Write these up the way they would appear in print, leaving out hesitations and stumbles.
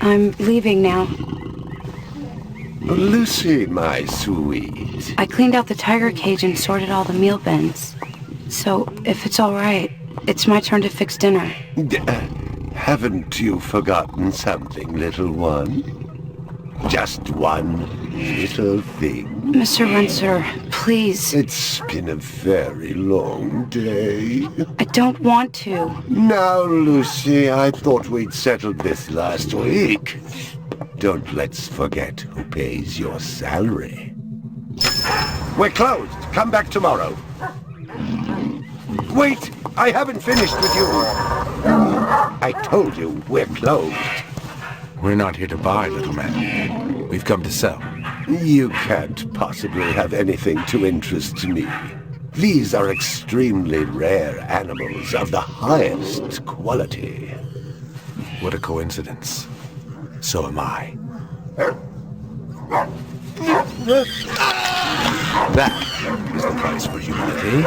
I'm leaving now. Lucy, my sweet. I cleaned out the tiger cage and sorted all the meal bins. So, if it's all right, it's my turn to fix dinner. Haven't you forgotten something, little one? Just one little thing. Mr. Runser, please. It's been a very long day. I don't want to. Now, Lucy, I thought we'd settled this last week. Don't let's forget who pays your salary. We're closed. Come back tomorrow. Wait! I haven't finished with you. I told you we're closed. We're not here to buy, little man. We've come to sell. You can't possibly have anything to interest me. These are extremely rare animals of the highest quality. What a coincidence. So am I. That is the price for humility.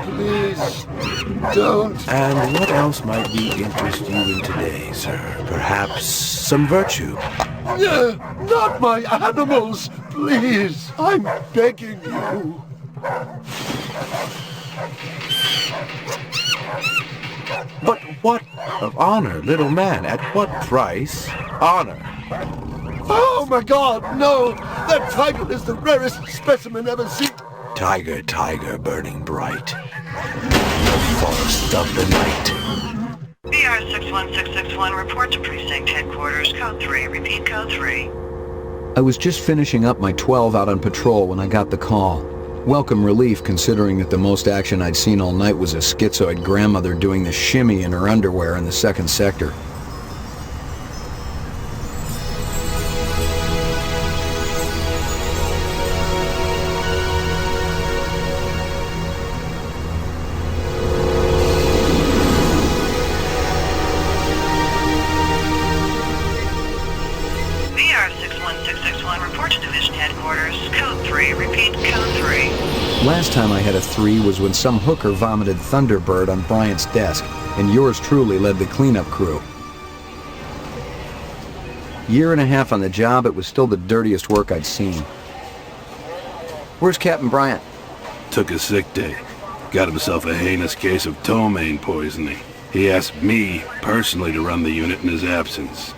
Please, don't. And what else might we interest you in today, sir? Perhaps some virtue? Not my animals, please. I'm begging you. But what of honor, little man? At what price? Honor. Oh my God, no! That tiger is the rarest specimen ever seen. Tiger, tiger, burning bright. The forest of the night. BR 61661, report to precinct headquarters, code 3, repeat code 3. I was just finishing up my 12 out on patrol when I got the call. Welcome relief considering that the most action I'd seen all night was a schizoid grandmother doing the shimmy in her underwear in the 2nd sector. Last time I had a 3 was when some hooker vomited Thunderbird on Bryant's desk, and yours truly led the cleanup crew. Year and a half on the job, it was still the dirtiest work I'd seen. Where's Captain Bryant? Took a sick day. Got himself a heinous case of ptomaine poisoning. He asked me personally to run the unit in his absence.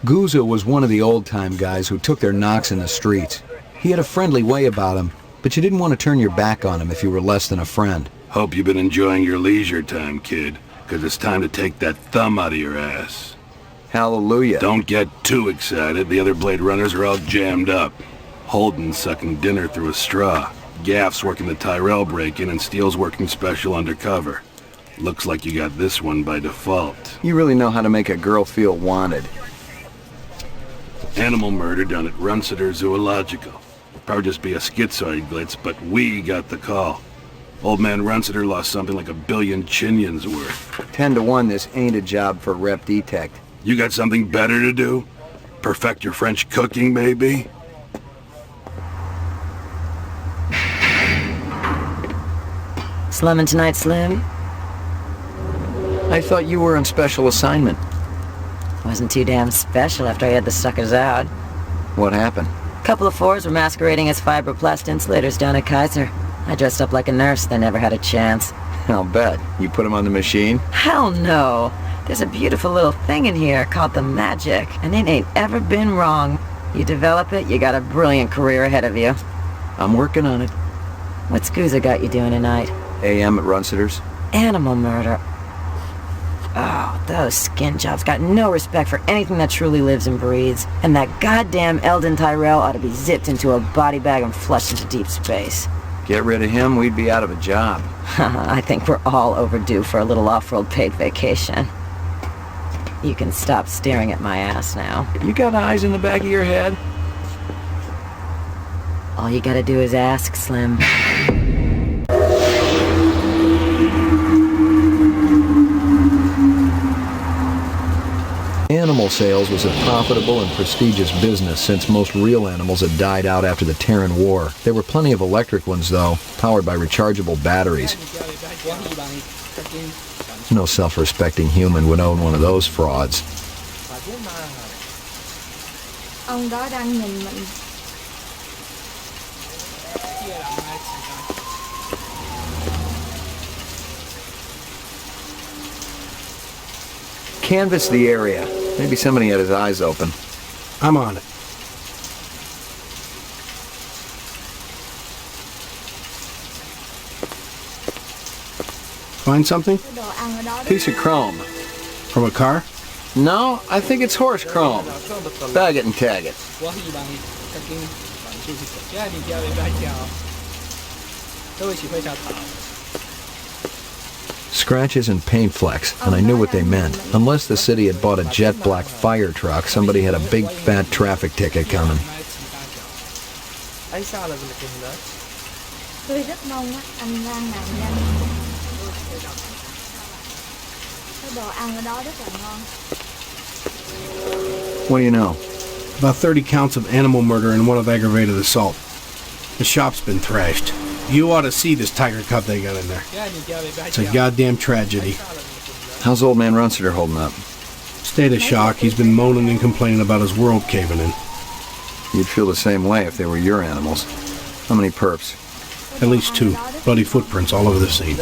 Gouza was one of the old-time guys who took their knocks in the streets. He had a friendly way about him, but you didn't want to turn your back on him if you were less than a friend. Hope you've been enjoying your leisure time, kid, because it's time to take that thumb out of your ass. Hallelujah. Don't get too excited. The other Blade Runners are all jammed up. Holden's sucking dinner through a straw. Gaff's working the Tyrell break-in, and Steele's working special undercover. Looks like you got this one by default. You really know how to make a girl feel wanted. Animal murder done at Runsiter Zoological. Probably just be a schizoid glitz, but we got the call. Old man Runsiter lost something like 1 billion chinions worth. 10 to 1, this ain't a job for Rep Detect. You got something better to do? Perfect your French cooking, maybe? Slumming tonight, Slim? I thought you were on special assignment. Wasn't too damn special after I had the suckers out. What happened? Couple of 4s were masquerading as fibroplast insulators down at Kaiser. I dressed up like a nurse, they never had a chance. I'll bet. You put them on the machine? Hell no. There's a beautiful little thing in here called the magic, and it ain't ever been wrong. You develop it, you got a brilliant career ahead of you. I'm working on it. What's Gouza got you doing tonight? AM at Runsiter's. Animal murder. Oh, those skin jobs got no respect for anything that truly lives and breathes. And that goddamn Eldon Tyrell ought to be zipped into a body bag and flushed into deep space. Get rid of him, we'd be out of a job. I think we're all overdue for a little off-road paid vacation. You can stop staring at my ass now. You got eyes in the back of your head? All you gotta do is ask, Slim. Animal sales was a profitable and prestigious business since most real animals had died out after the Terran War. There were plenty of electric ones, though, powered by rechargeable batteries. No self-respecting human would own one of those frauds. Ông đó đang nhìn mình. Canvass the area. Maybe somebody had his eyes open. I'm on it. Find something? Đồ ăn ở đó. Piece of chrome. From a car? No, I think it's horse chrome. Bag it and tag it. Scratches and paint flecks, and I knew what they meant. Unless the city had bought a jet black fire truck, somebody had a big fat traffic ticket coming. Tôi rất mong á, anh Lan nạn nhân. Cái đồ ăn ở đó rất là ngon. What do you know? About 30 counts of animal murder and one of aggravated assault. The shop's been thrashed. You ought to see this tiger cub they got in there. It's a goddamn tragedy. How's old man Runseter holding up? State of shock. He's been moaning and complaining about his world caving in. You'd feel the same way if they were your animals. How many perps? At least 2. Bloody footprints all over the scene.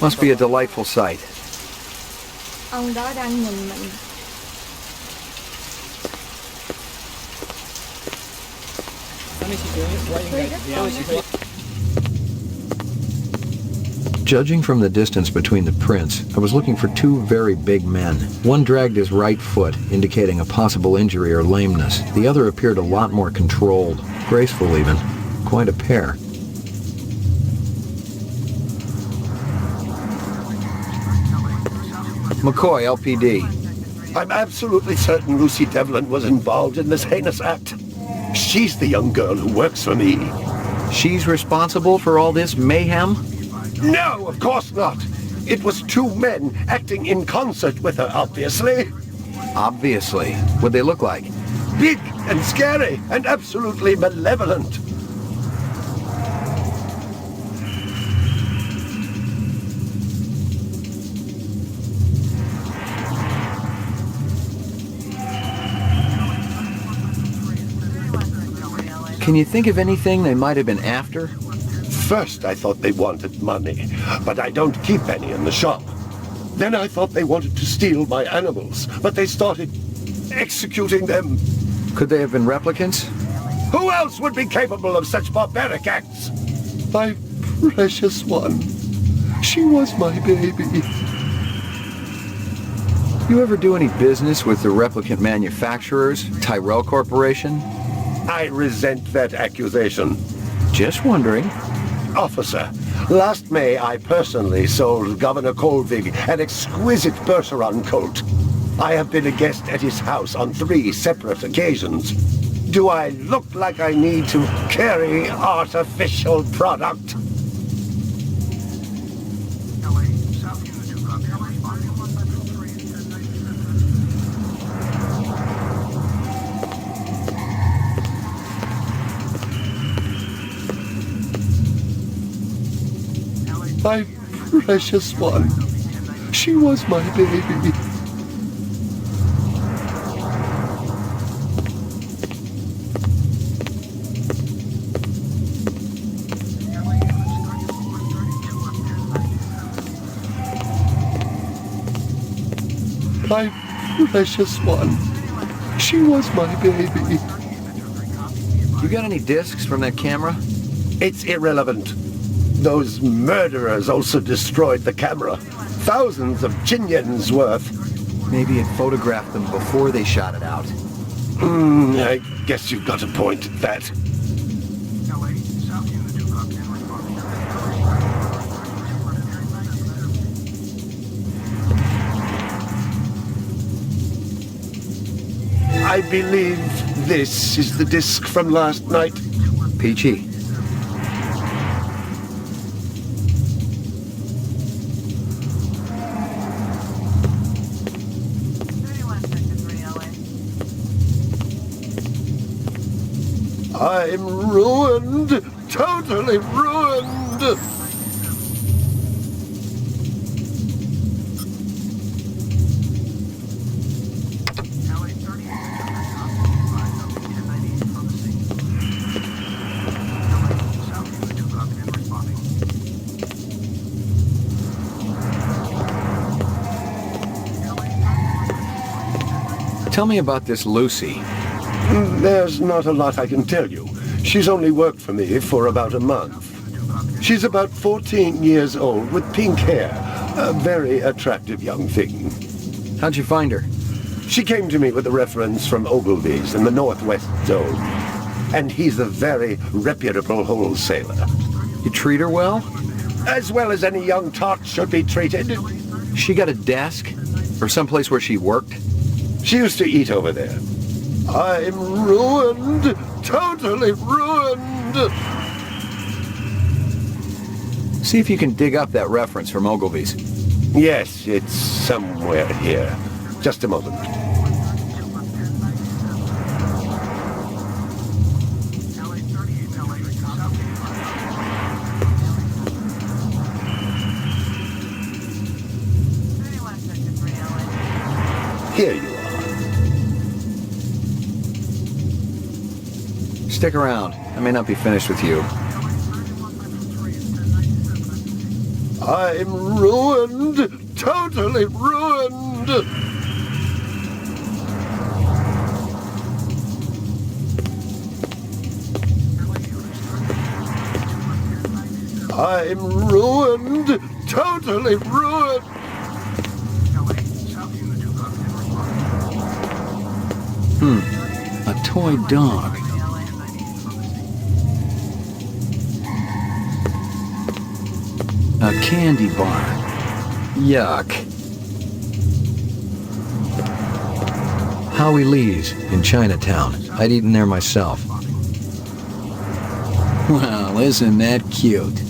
Must be a delightful sight. Ông đó đang nhìn mình. Judging from the distance between the prints, I was looking for 2 very big men. One dragged his right foot, indicating a possible injury or lameness. The other appeared a lot more controlled, graceful even. Quite a pair. McCoy, LPD. I'm absolutely certain Lucy Devlin was involved in this heinous act. She's the young girl who works for me. She's responsible for all this mayhem? No, of course not. It was 2 men acting in concert with her, obviously. Obviously. What'd they look like? Big and scary and absolutely malevolent. Can you think of anything they might have been after? First, I thought they wanted money, but I don't keep any in the shop. Then I thought they wanted to steal my animals, but they started executing them. Could they have been replicants? Who else would be capable of such barbaric acts? My precious one. She was my baby. You ever do any business with the replicant manufacturers, Tyrell Corporation? I resent that accusation. Just wondering. Officer, last May I personally sold Governor Colvig an exquisite Bergeron coat. I have been a guest at his house on 3 separate occasions. Do I look like I need to carry artificial product? My precious one. She was my baby. My precious one. She was my baby. You got any discs from that camera? It's irrelevant. Those murderers also destroyed the camera. Thousands of Jinyens worth. Maybe it photographed them before they shot it out. I guess you've got a point at that. I believe this is the disc from last night. Peachy. I'm ruined. Totally ruined. Tell me about this Lucy. There's not a lot I can tell you. She's only worked for me for about a month. She's about 14 years old with pink hair. A very attractive young thing. How'd you find her? She came to me with a reference from Ogilvy's in the Northwest Zone. And he's a very reputable wholesaler. You treat her well? As well as any young tot should be treated. She got a desk? Or someplace where she worked? She used to eat over there. I'm ruined. Totally ruined. See if you can dig up that reference from Ogilvy's. Yes, it's somewhere here. Just a moment. Here you are. Stick around. I may not be finished with you. I'm ruined. Totally ruined. I'm ruined. Totally ruined. A toy dog. A candy bar. Yuck. Howie Lee's in Chinatown. I'd eaten there myself. Well, isn't that cute?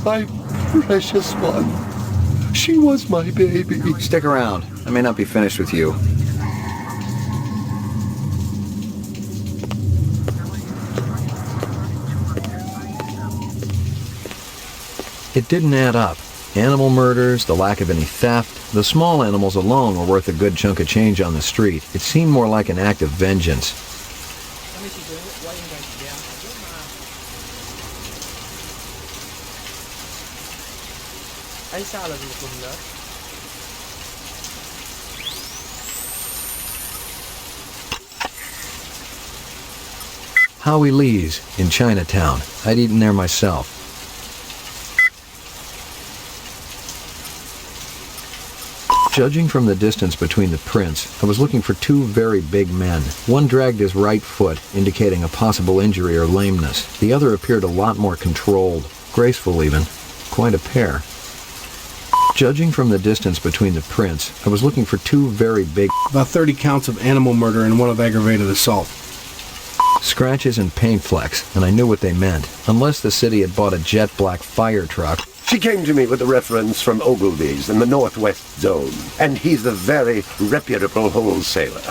My precious one. She was my baby. Stick around. I may not be finished with you. It didn't add up. Animal murders, the lack of any theft, the small animals alone were worth a good chunk of change on the street. It seemed more like an act of vengeance. Howie Lee's in Chinatown. I'd eaten there myself. Judging from the distance between the prints, I was looking for two very big men. One dragged his right foot, indicating a possible injury or lameness. The other appeared a lot more controlled, graceful even. Quite a pair. Judging from the distance between the prints, I was looking for two very big... About 30 counts of animal murder and one of aggravated assault. Scratches and paint flecks, and I knew what they meant. Unless the city had bought a jet black fire truck... She came to me with a reference from Ogilvy's in the Northwest Zone. And he's a very reputable wholesaler.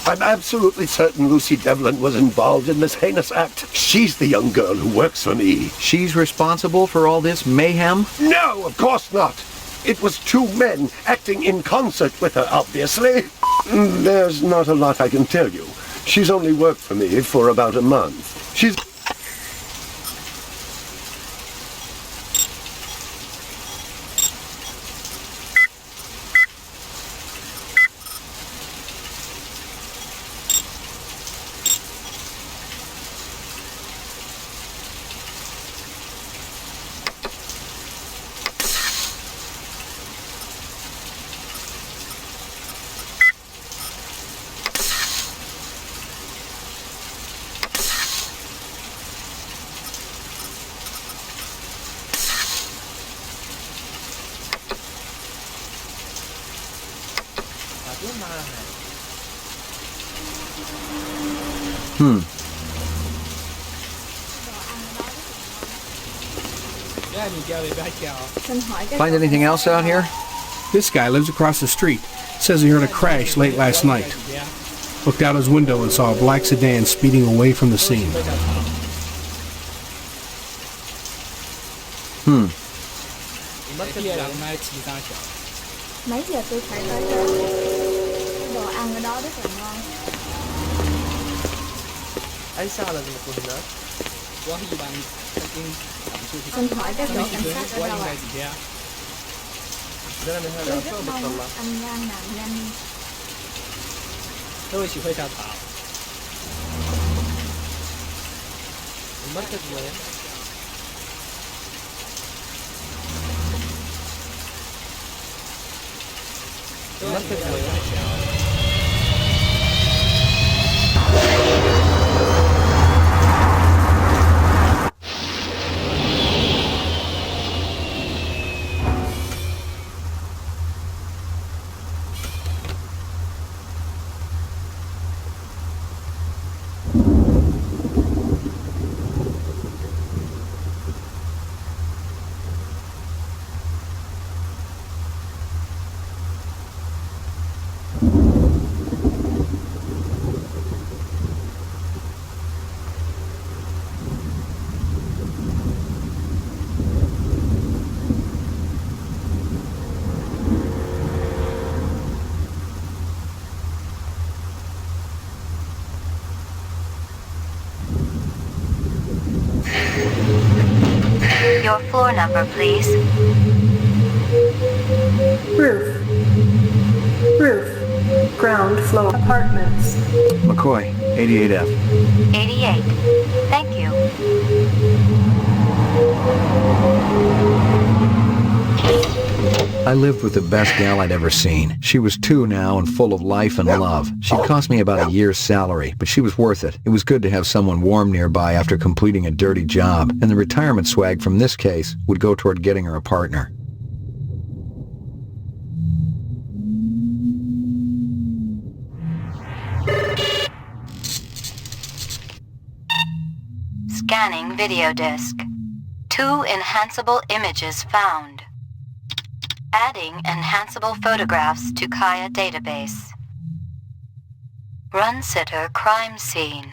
I'm absolutely certain Lucy Devlin was involved in this heinous act. She's the young girl who works for me. She's responsible for all this mayhem? No, of course not. It was two men acting in concert with her, obviously. There's not a lot I can tell you. She's only worked for me for about a month. She's... Mình hỏi cái Find câu anything cảnh else sát out là- here? This guy lives across the street. Says he heard a crash late last night. Looked out his window and saw a black sedan speeding away from the scene. Mấy giờ tôi phải tới đó? Cái đồ ăn ở đó rất là ngon. Xin hỏi các chỗ cảnh sát ở đâu ạ? Tôi rất mong anh Giang nạn nhanh. Your floor number, please. Roof. Roof. Ground floor. Apartments. McCoy, 88F. 88. Thank you. I lived with the best gal I'd ever seen. She was 2 now and full of life and love. She'd cost me about a year's salary, but she was worth it. It was good to have someone warm nearby after completing a dirty job, and the retirement swag from this case would go toward getting her a partner. Scanning video disk. 2 enhanceable images found. Adding enhanceable photographs to Kaya database. Run sitter crime scene.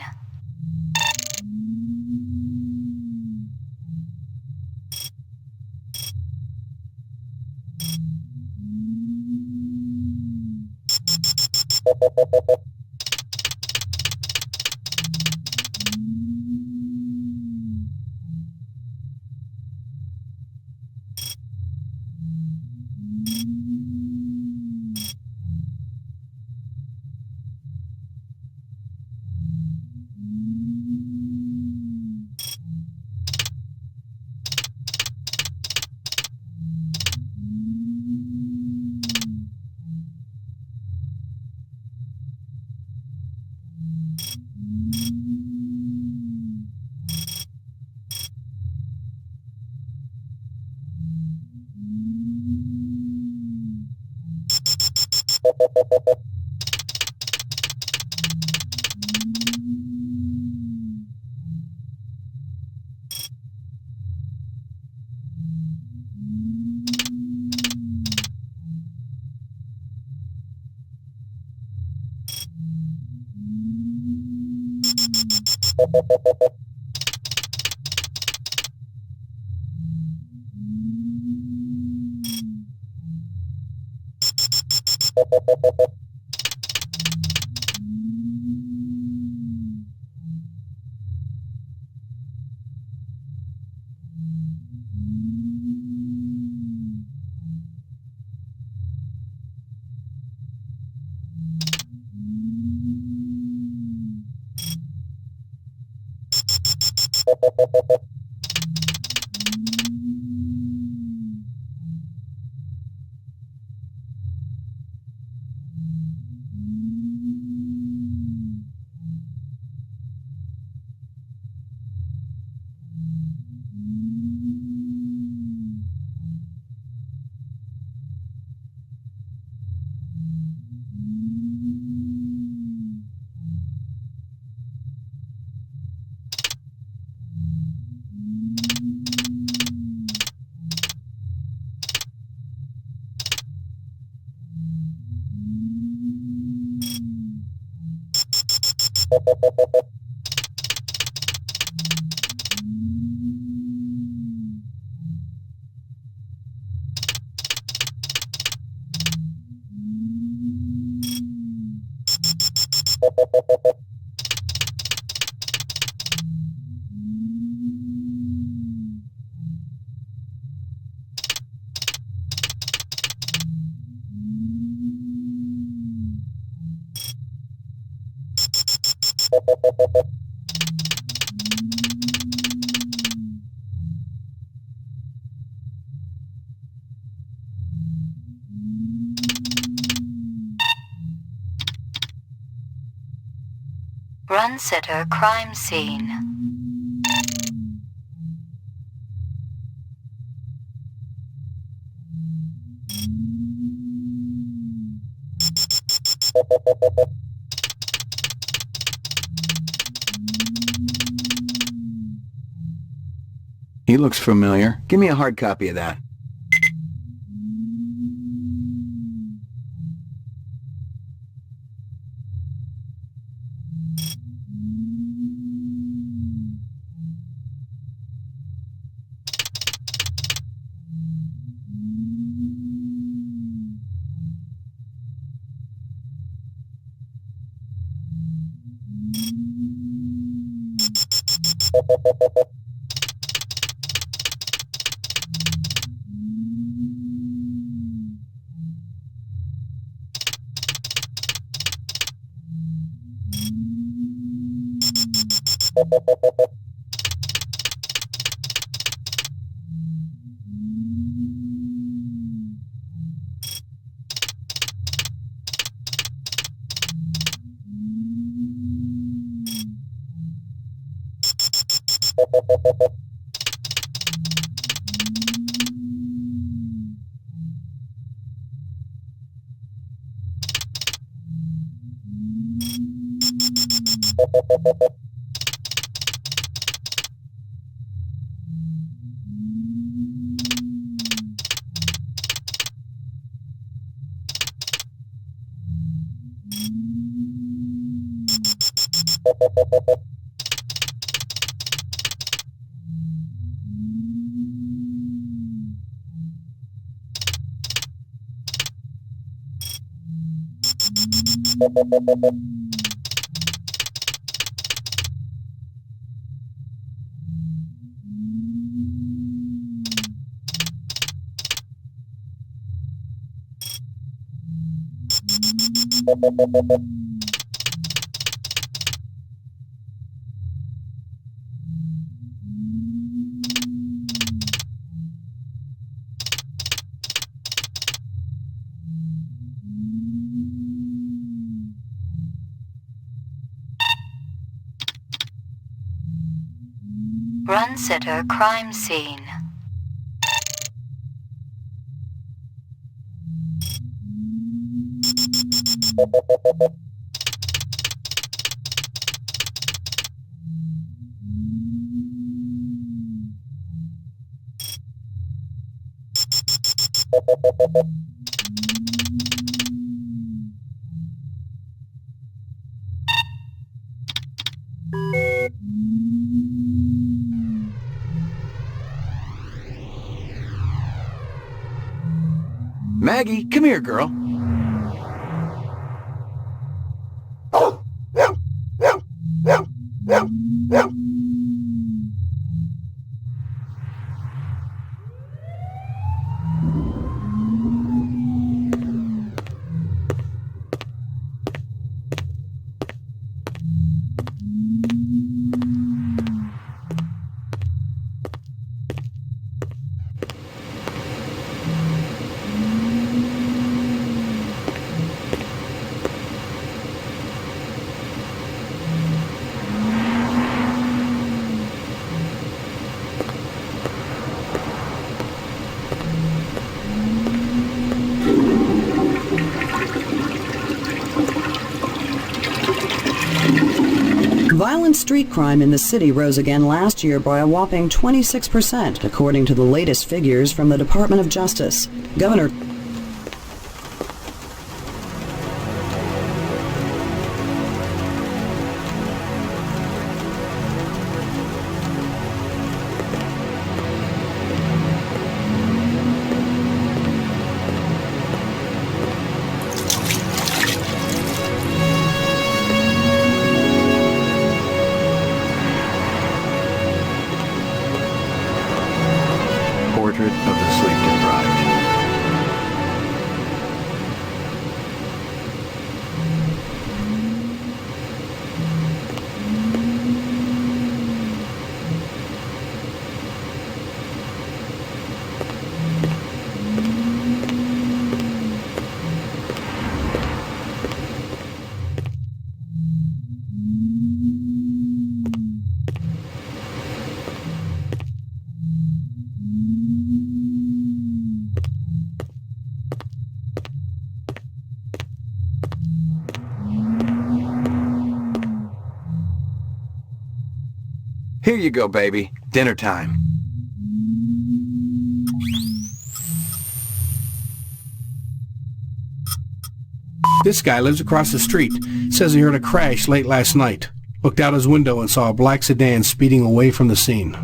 Run sitter crime scene. He looks familiar. Give me a hard copy of that. Run sitter crime scene. Maggie, come here, girl. Violent street crime in the city rose again last year by a whopping 26%, according to the latest figures from the Department of Justice. Governor Here you go, baby. Dinner time. This guy lives across the street. Says he heard a crash late last night. Looked out his window and saw a black sedan speeding away from the scene.